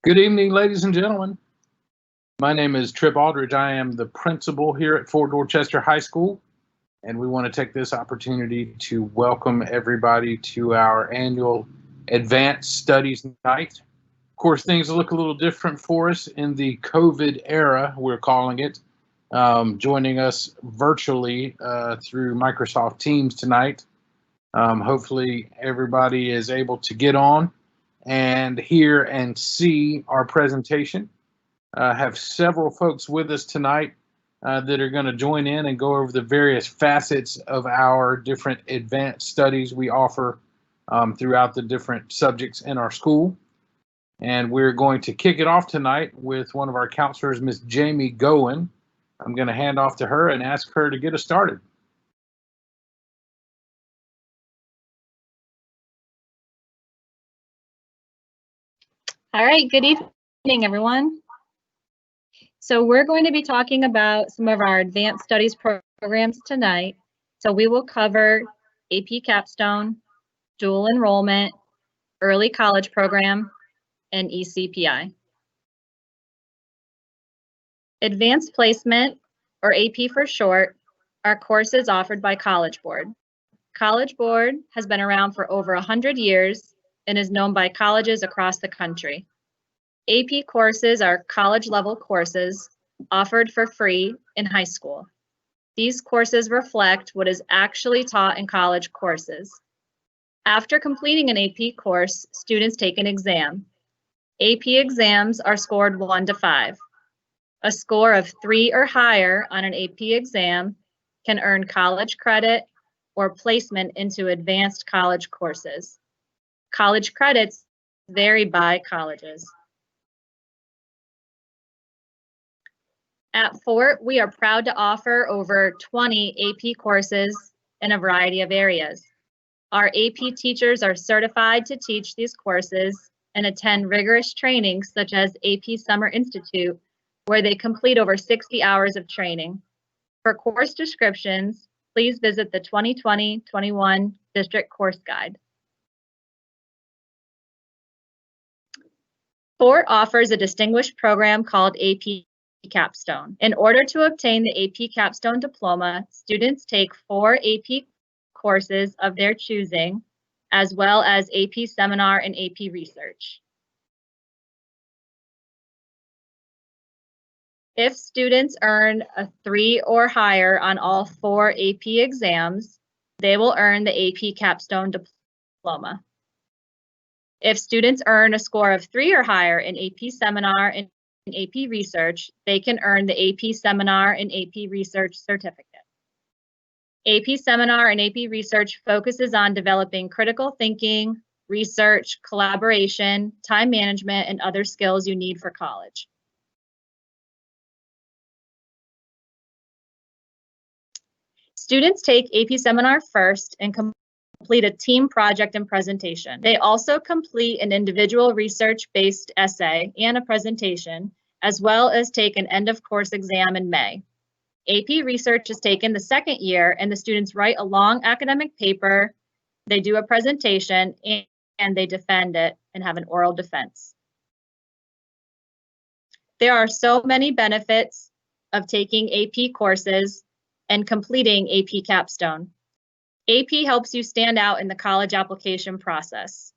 Good evening, ladies and gentlemen. My name is Trip Aldridge. I am the principal here at Fort Dorchester High School, and we want to take this opportunity to welcome everybody to our annual Advanced Studies Night. Of course, things look a little different for us in the COVID era, we're calling it. Joining us virtually through Microsoft Teams tonight. Hopefully everybody is able to get on and hear and see our presentation. Have several folks with us tonight that are going to join in and go over the various facets of our different advanced studies we offer throughout the different subjects in our school. And we're going to kick it off tonight with one of our counselors, Miss Jamie Goen. I'm going to hand off to her and ask her to get us started. All right, good evening, everyone. So we're going to be talking about some of our advanced studies programs tonight. So we will cover AP Capstone, dual enrollment, early college program, and ECPI. Advanced placement, or AP for short, are courses offered by College Board. College Board has been around for over 100 years and is known by colleges across the country. AP courses are college-level courses offered for free in high school. These courses reflect what is actually taught in college courses. After completing an AP course, students take an exam. AP exams are scored 1 to 5. A score of 3 or higher on an AP exam can earn college credit or placement into advanced college courses. College credits vary by colleges. At Fort, we are proud to offer over 20 AP courses in a variety of areas. Our AP teachers are certified to teach these courses and attend rigorous training such as AP Summer Institute, where they complete over 60 hours of training. For course descriptions, please visit the 2020-21 District Course Guide. Fort offers a distinguished program called AP Capstone. In order to obtain the AP Capstone diploma, students take 4 AP courses of their choosing, as well as AP Seminar and AP Research. If students earn a 3 or higher on all 4 AP exams, they will earn the AP Capstone diploma. If students earn a score of 3 or higher in AP Seminar and AP Research, they can earn the AP Seminar and AP Research certificate. AP Seminar and AP Research focuses on developing critical thinking, research, collaboration, time management, and other skills you need for college. Students take AP Seminar first and complete a team project and presentation. They also complete an individual research-based essay and a presentation, as well as take an end-of-course exam in May. AP Research is taken the second year, and the students write a long academic paper, they do a presentation, and they defend it and have an oral defense. There are so many benefits of taking AP courses and completing AP Capstone. AP helps you stand out in the college application process.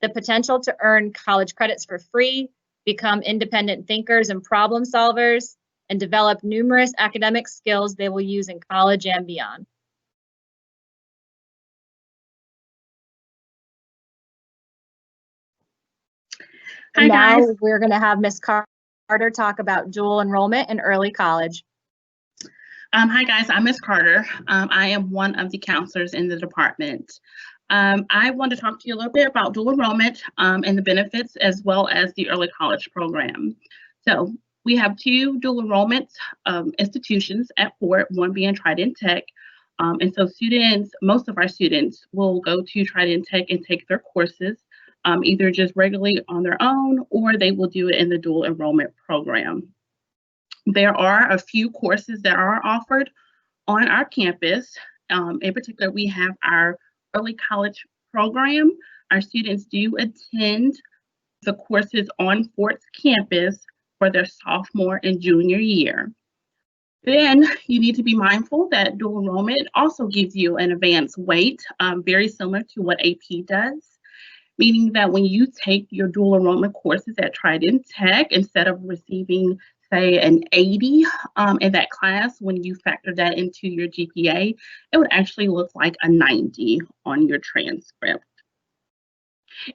The potential to earn college credits for free, become independent thinkers and problem solvers, and develop numerous academic skills they will use in college and beyond. Hi, guys. Now we're going to have Ms. Carter talk about dual enrollment in early college. Hi, guys. I'm Ms. Carter. I am one of the counselors in the department. I want to talk to you a little bit about dual enrollment and the benefits, as well as the early college program. So we have 2 dual enrollment institutions at Fort, one being Trident Tech. And so students, most of our students will go to Trident Tech and take their courses, either just regularly on their own, or they will do it in the dual enrollment program. There are a few courses that are offered on our campus. In particular, we have our early college program. Our students do attend the courses on Fort's campus for their sophomore and junior year. Then you need to be mindful that dual enrollment also gives you an advanced weight, very similar to what AP does, meaning that when you take your dual enrollment courses at Trident Tech, instead of receiving, say, an 80 in that class, when you factor that into your GPA, it would actually look like a 90 on your transcript.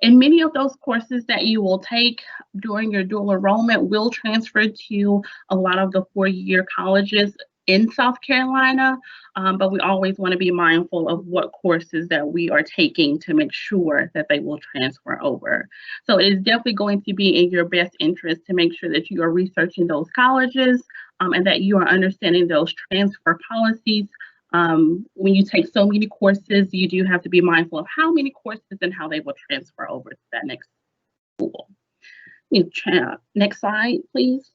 And many of those courses that you will take during your dual enrollment will transfer to a lot of the four-year colleges in South Carolina, but we always want to be mindful of what courses that we are taking to make sure that they will transfer over. So it is definitely going to be in your best interest to make sure that you are researching those colleges and that you are understanding those transfer policies. When you take so many courses, you do have to be mindful of how many courses and how they will transfer over to that next school. Next slide, please.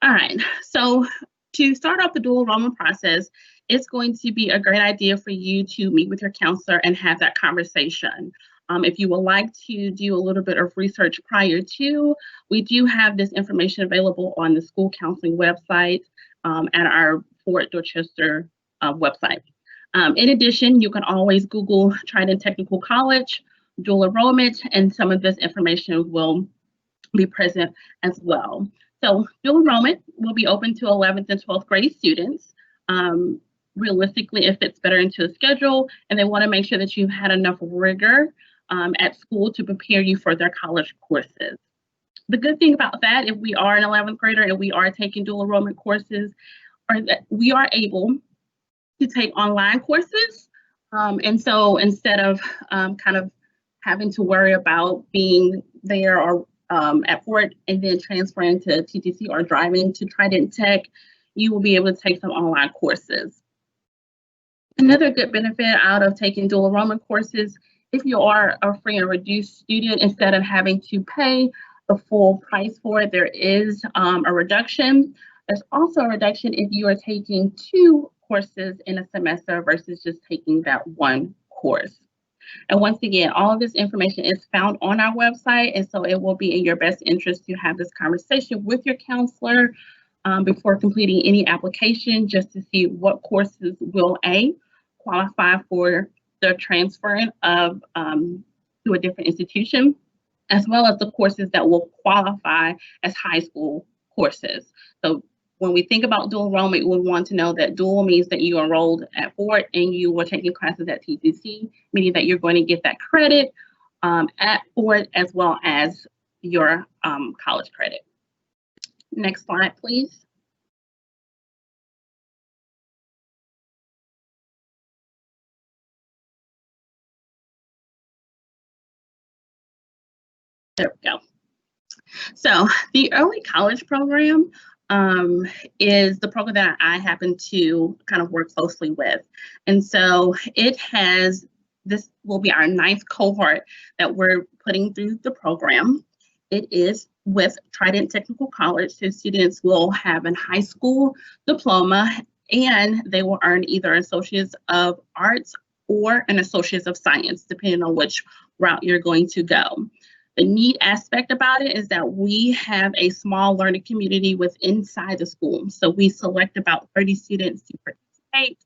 All right, so to start off the dual enrollment process, it's going to be a great idea for you to meet with your counselor and have that conversation. If you would like to do a little bit of research prior to, we do have this information available on the school counseling website at our Fort Dorchester website. In addition, you can always Google Trident Technical College, dual enrollment, and some of this information will be present as well. So dual enrollment will be open to 11th and 12th grade students. Realistically, it fits better into a schedule, and they want to make sure that you've had enough rigor at school to prepare you for their college courses. The good thing about that, if we are an 11th grader and we are taking dual enrollment courses, are that we are able to take online courses. And so instead of kind of having to worry about being there or at Fort and then transferring to TTC or driving to Trident Tech, you will be able to take some online courses. Another good benefit out of taking dual enrollment courses, if you are a free and reduced student, instead of having to pay the full price for it, there is a reduction. There's also a reduction if you are taking 2 courses in a semester versus just taking that 1 course. And once again, all of this information is found on our website, and so it will be in your best interest to have this conversation with your counselor before completing any application, just to see what courses will qualify for the transferring of to a different institution, as well as the courses that will qualify as high school courses. So when we think about dual enrollment, we want to know that dual means that you enrolled at Fort and you were taking classes at TTC, meaning that you're going to get that credit at Fort as well as your college credit. Next slide, please. There we go. So the early college program is the program that I happen to kind of work closely with. And so this will be our 9th cohort that we're putting through the program. It is with Trident Technical College, so students will have a high school diploma and they will earn either Associates of Arts or an Associates of Science, depending on which route you're going to go. The neat aspect about it is that we have a small learning community inside the school. So we select about 30 students to participate.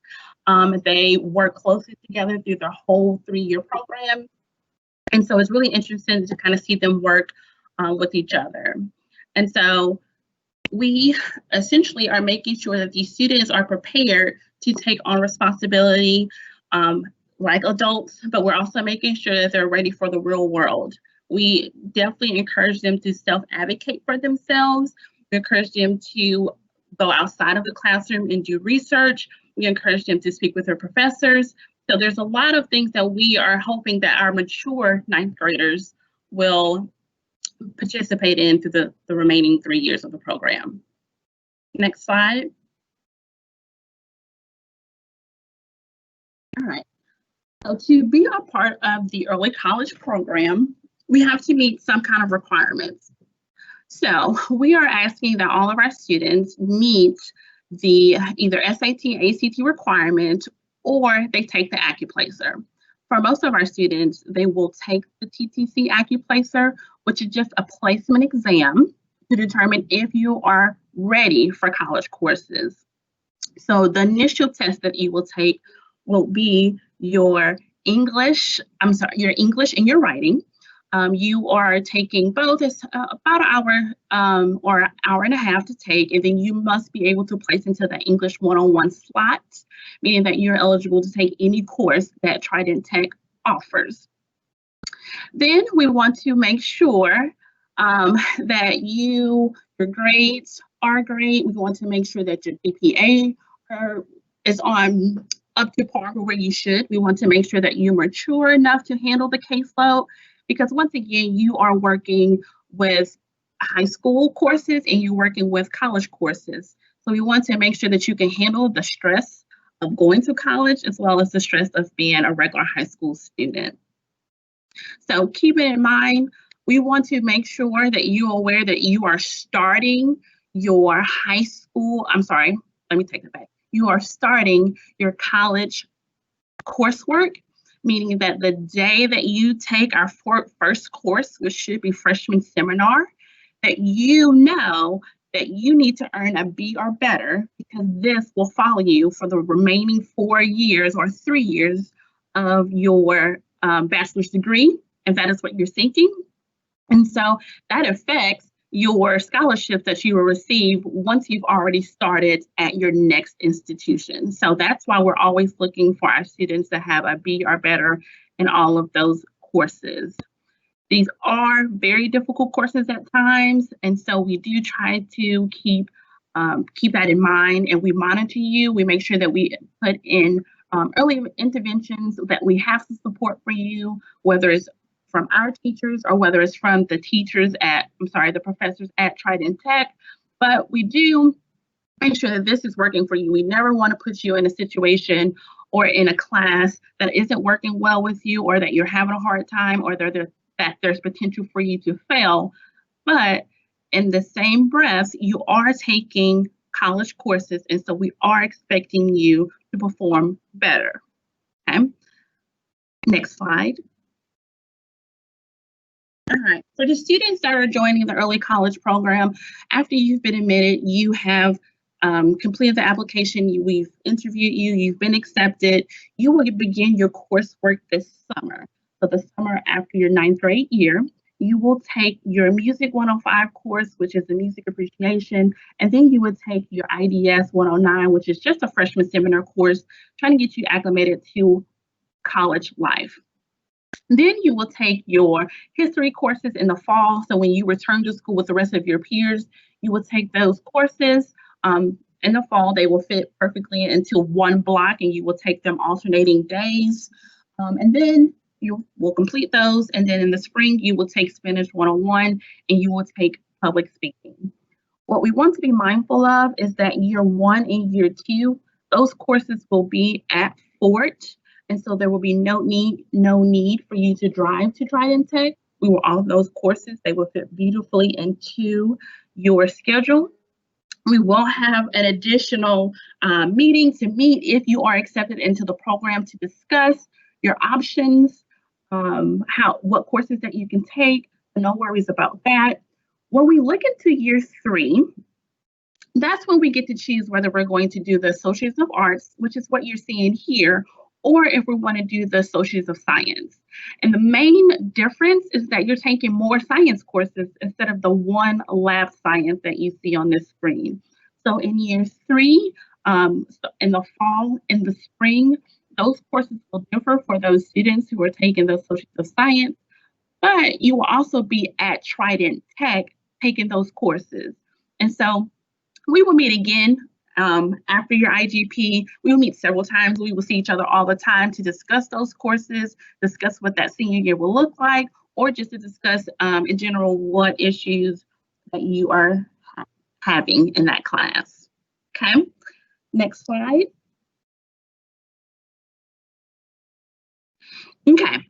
They work closely together through the whole 3-year program. And so it's really interesting to kind of see them work with each other. And so we essentially are making sure that these students are prepared to take on responsibility like adults, but we're also making sure that they're ready for the real world. We definitely encourage them to self-advocate for themselves. We encourage them to go outside of the classroom and do research. We encourage them to speak with their professors. So there's a lot of things that we are hoping that our mature 9th graders will participate in through the remaining 3 years of the program. Next slide. All right. So to be a part of the early college program, we have to meet some kind of requirements. So we are asking that all of our students meet the either SAT, ACT requirement, or they take the AccuPlacer. For most of our students, they will take the TTC Acuplacer, which is just a placement exam to determine if you are ready for college courses. So the initial test that you will take will be your English and your writing. You are taking both. It's about an hour or an hour and a half to take, and then you must be able to place into the English 101 slot, meaning that you're eligible to take any course that Trident Tech offers. Then we want to make sure that your grades are great. We want to make sure that your GPA is on up to par where you should. We want to make sure that you're mature enough to handle the caseload, because once again, you are working with high school courses and you're working with college courses. So we want to make sure that you can handle the stress of going to college as well as the stress of being a regular high school student. So keep it in mind, we want to make sure that you're aware that you are starting your high school, let me take it back. You are starting your college coursework, meaning that the day that you take our first course, which should be freshman seminar, that you know that you need to earn a B or better, because this will follow you for the remaining 4 years or 3 years of your bachelor's degree, if that is what you're seeking. And so that affects your scholarship that you will receive once you've already started at your next institution. So that's why we're always looking for our students to have a B or better in all of those courses. These are very difficult courses at times, and so we do try to keep that in mind, and we monitor you. We make sure that we put in early interventions, that we have some support for you, whether it's from our teachers or whether it's from the the professors at Trident Tech. But we do make sure that this is working for you. We never want to put you in a situation or in a class that isn't working well with you, or that you're having a hard time, or that there's potential for you to fail. But in the same breath, you are taking college courses, and so we are expecting you to perform better. Okay, next slide. All right, for the students that are joining the early college program, after you've been admitted, you have completed the application, we've interviewed you, you've been accepted, you will begin your coursework this summer. So the summer after your 9th grade year, you will take your Music 105 course, which is the music appreciation, and then you would take your IDS 109, which is just a freshman seminar course, trying to get you acclimated to college life. Then you will take your history courses in the fall. So when you return to school with the rest of your peers, you will take those courses. In the fall, they will fit perfectly into one block, and you will take them alternating days. And then you will complete those. And then in the spring, you will take Spanish 101, and you will take public speaking. What we want to be mindful of is that year 1 and year 2, those courses will be at Fort. And so there will be no need for you to drive to Trident Tech. We will all of those courses, they will fit beautifully into your schedule. We will have an additional meeting to meet if you are accepted into the program to discuss your options, what courses that you can take. No worries about that. When we look into year 3, that's when we get to choose whether we're going to do the Associates of Arts, which is what you're seeing here, or if we want to do the Associates of Science. And the main difference is that you're taking more science courses instead of the one lab science that you see on this screen. So in year 3, in the fall, in the spring, those courses will differ for those students who are taking the Associates of Science, but you will also be at Trident Tech taking those courses. And so we will meet again after your IGP. We will meet several times. We will see each other all the time to discuss those courses, discuss what that senior year will look like, or just to discuss in general what issues that you are having in that class. Okay, next slide. Okay,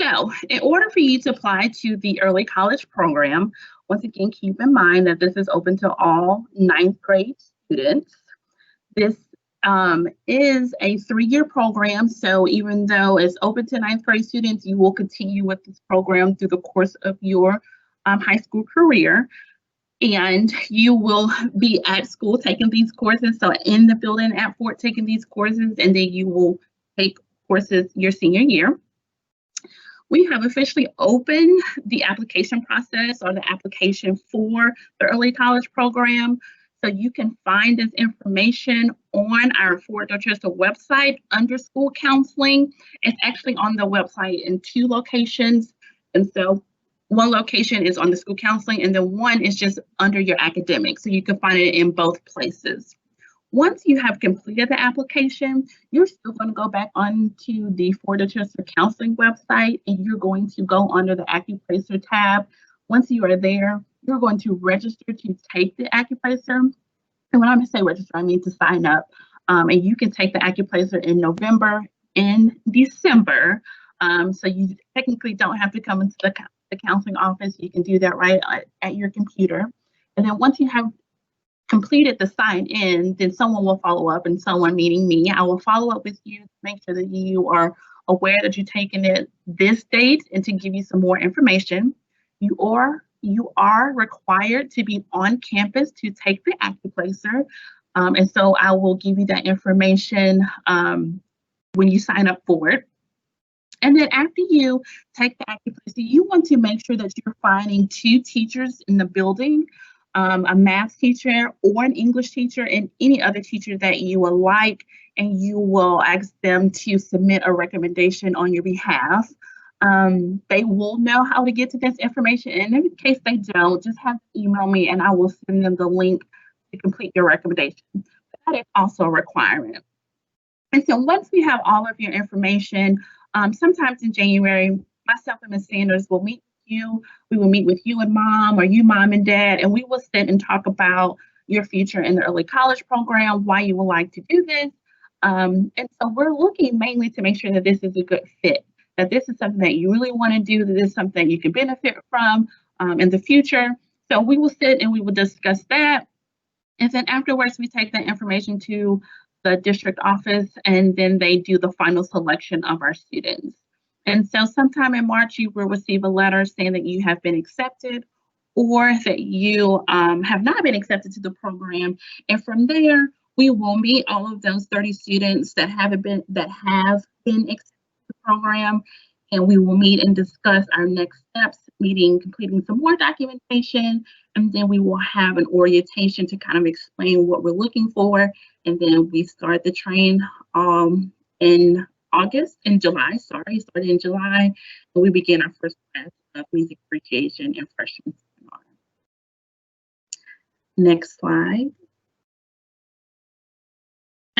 so in order for you to apply to the early college program, once again, keep in mind that this is open to all 9th grade students. This is a 3-year program. So even though it's open to 9th grade students, you will continue with this program through the course of your high school career. And you will be at school taking these courses. So in the building at Fort taking these courses, and then you will take courses your senior year. We have officially opened the application process or the application for the early college program. So you can find this information on our Fort Dorchester website under school counseling. It's actually on the website in 2 locations. And so one location is on the school counseling, and then one is just under your academics. So you can find it in both places. Once you have completed the application, you're still going to go back onto the Fort Dorchester counseling website, and you're going to go under the AccuPlacer tab. Once you are there, you're going to register to take the AccuPlacer. And when I say register, I mean to sign up. And you can take the AccuPlacer in November and December. So you technically don't have to come into the counseling office. You can do that right at your computer. And then once you have completed the sign in, then someone will follow up, and someone meaning me, I will follow up with you to make sure that you are aware that you're taking it this date and to give you some more information. You are required to be on campus to take the AccuPlacer. And so I will give you that information when you sign up for it. And then after you take the AccuPlacer, you want to make sure that you're finding 2 teachers in the building, a math teacher or an English teacher and any other teacher that you would like, and you will ask them to submit a recommendation on your behalf. They will know how to get to this information, and in case they don't, just have to email me and I will send them the link to complete your recommendation. That is also a requirement. And so once we have all of your information, sometimes in January, myself and Ms. Sanders will meet with you. We will meet with you and mom, or you, mom and dad, and we will sit and talk about your future in the early college program, why you would like to do this. And so we're looking mainly to make sure that this is a good fit, that this is something that you really want to do, that this is something you can benefit from in the future. So we will sit and we will discuss that. And then afterwards, we take that information to the district office, and then they do the final selection of our students. And so sometime in March, you will receive a letter saying that you have been accepted or that you have not been accepted to the program. And from there, we will meet all of those 30 students that have been accepted to the program, and we will meet and discuss our next steps, completing some more documentation, and then we will have an orientation to kind of explain what we're looking for. And then we start the train in July, started in July, and we begin our first class of music appreciation and freshman seminar. Next slide.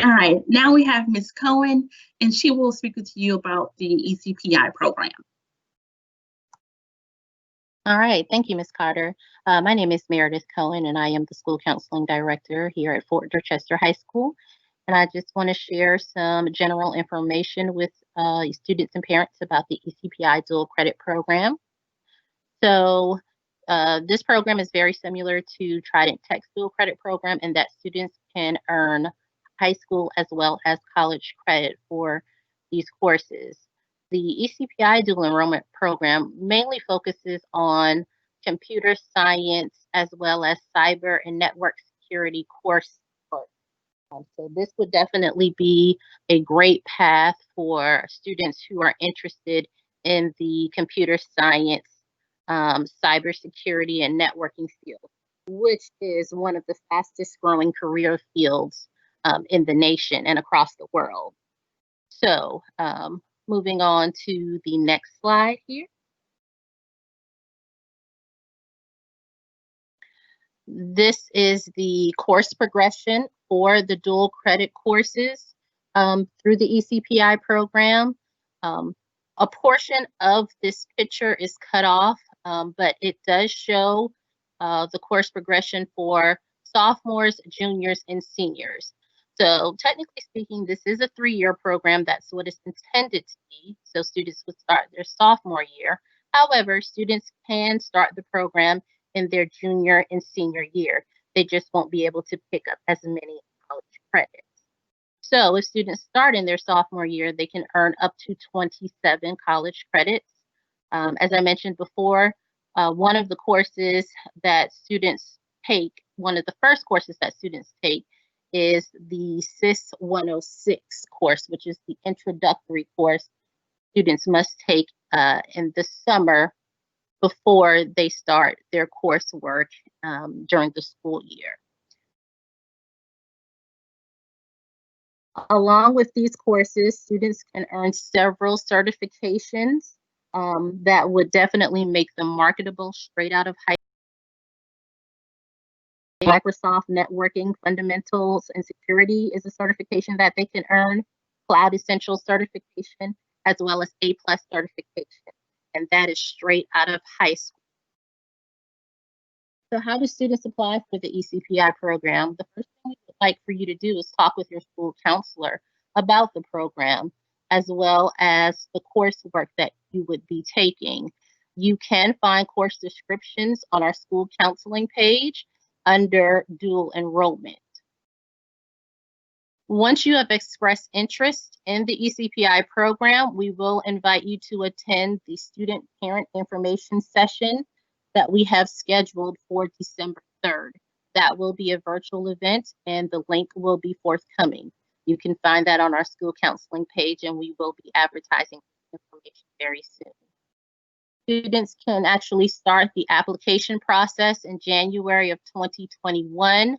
All right, now we have Ms. Cohen, and she will speak to you about the ECPI program. All right, thank you, Ms. Carter. My name is Meredith Cohen, and I am the school counseling director here at Fort Dorchester High School. And I just want to share some general information with students and parents about the ECPI dual credit program. So this program is very similar to Trident Tech's dual credit program in that students can earn high school as well as college credit for these courses. The ECPI dual enrollment program mainly focuses on computer science as well as cyber and network security coursework. So this would definitely be a great path for students who are interested in the computer science, cybersecurity, and networking field, which is one of the fastest growing career fields in the nation and across the world. So moving on to the next slide here. This is the course progression for the dual credit courses through the ECPI program. A portion of this picture is cut off, but it does show the course progression for sophomores, juniors, and seniors. So technically speaking, this is a 3-year program. That's what it's intended to be. So students would start their sophomore year. However, students can start the program in their junior and senior year. They just won't be able to pick up as many college credits. So if students start in their sophomore year, they can earn up to 27 college credits. As I mentioned before, one of the courses that students take, one of the first courses that students take is the SIS 106 course, which is the introductory course students must take in the summer before they start their coursework during the school year. Along with these courses, students can earn several certifications that would definitely make them marketable straight out of high school. Microsoft Networking Fundamentals and Security is a certification that they can earn, Cloud Essentials certification, as well as A+ certification, and that is straight out of high school. So how do students apply for the ECPI program? The first thing we would like for you to do is talk with your school counselor about the program, as well as the coursework that you would be taking. You can find course descriptions on our school counseling page under dual enrollment. Once you have expressed interest in the ECPI program, we will invite you to attend the student parent information session that we have scheduled for December 3rd. That will be a virtual event and the link will be forthcoming. You can find that on our school counseling page, and we will be advertising information very soon. Students can actually start the application process in January of 2021.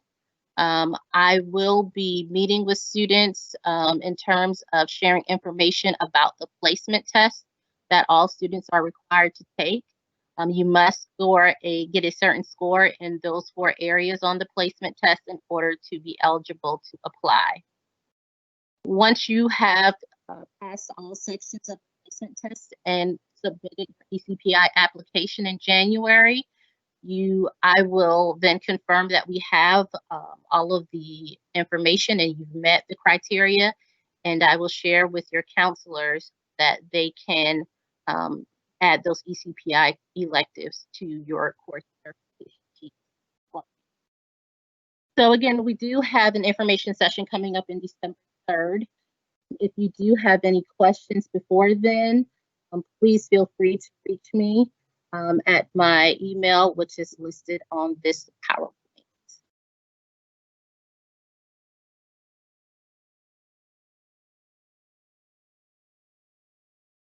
I will be meeting with students in terms of sharing information about the placement test that all students are required to take. You must get a certain score in those 4 areas on the placement test in order to be eligible to apply. Once you have passed all sections of the placement test and submitted your ECPI application in January, I will then confirm that we have all of the information and you've met the criteria, and I will share with your counselors that they can add those ECPI electives to your course certification sheet. So again, we do have an information session coming up in December 3rd. If you do have any questions before then, please feel free to reach me at my email, which is listed on this PowerPoint.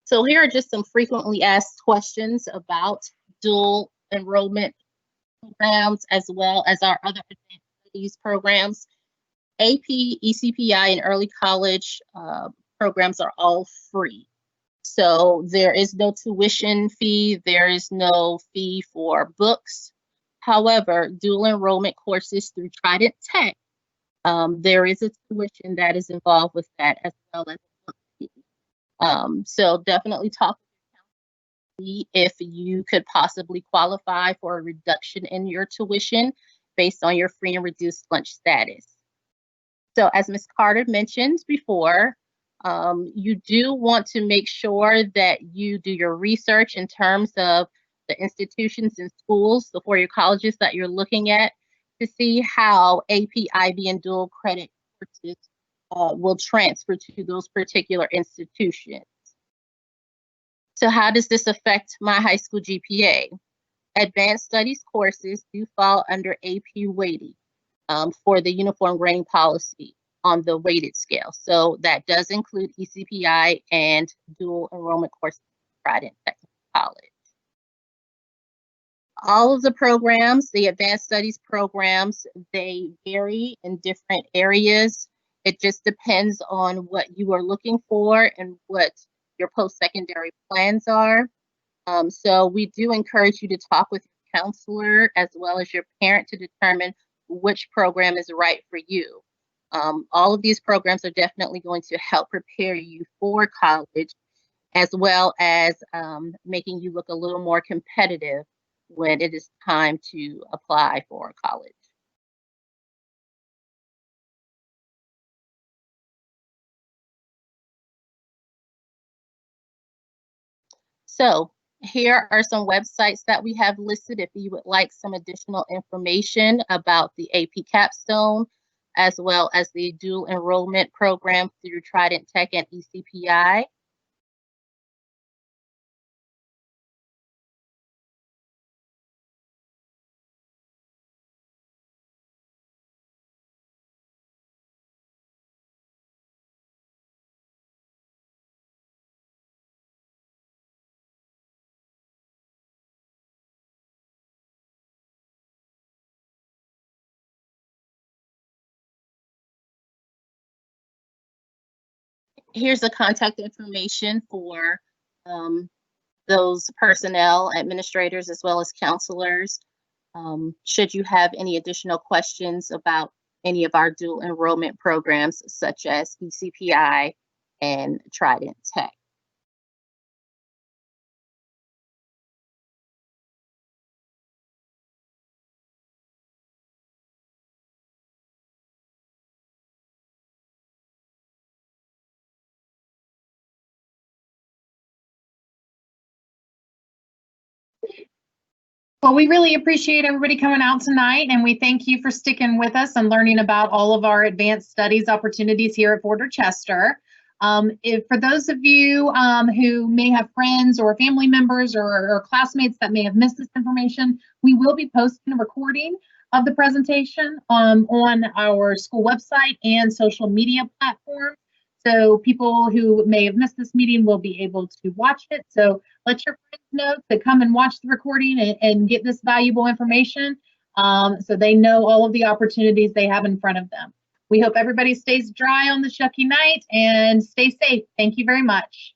So here are just some frequently asked questions about dual enrollment programs, as well as our other advanced studies programs. AP, ECPI, and early college programs are all free. So there is no tuition fee, there is no fee for books. However, dual enrollment courses through Trident Tech, there is a tuition that is involved with that, as well as a book fee. So definitely talk with me if you could possibly qualify for a reduction in your tuition based on your free and reduced lunch status. So as Ms. Carter mentioned before, you do want to make sure that you do your research in terms of the institutions and schools, the four-year colleges that you're looking at, to see how AP, IB, and dual credit courses will transfer to those particular institutions. So how does this affect my high school GPA? Advanced studies courses do fall under AP weighting for the uniform grading policy on the weighted scale. So that does include ECPI and dual enrollment courses at Trident Technical College. All of the programs, the advanced studies programs, they vary in different areas. It just depends on what you are looking for and what your post-secondary plans are. So we do encourage you to talk with your counselor as well as your parent to determine which program is right for you. All of these programs are definitely going to help prepare you for college, as well as making you look a little more competitive when it is time to apply for college. So here are some websites that we have listed if you would like some additional information about the AP Capstone. as well as the dual enrollment program through Trident Tech and ECPI. Here's the contact information for those personnel, administrators, as well as counselors. Should you have any additional questions about any of our dual enrollment programs, such as ECPI and Trident Tech. Well, we really appreciate everybody coming out tonight, and we thank you for sticking with us and learning about all of our advanced studies opportunities here at Fort Dorchester. For those of you who may have friends or family members or classmates that may have missed this information, we will be posting a recording of the presentation on our school website and social media platforms. So people who may have missed this meeting will be able to watch it. So let your friends know to come and watch the recording and get this valuable information so they know all of the opportunities they have in front of them. We hope everybody stays dry on the shucky night and stay safe. Thank you very much.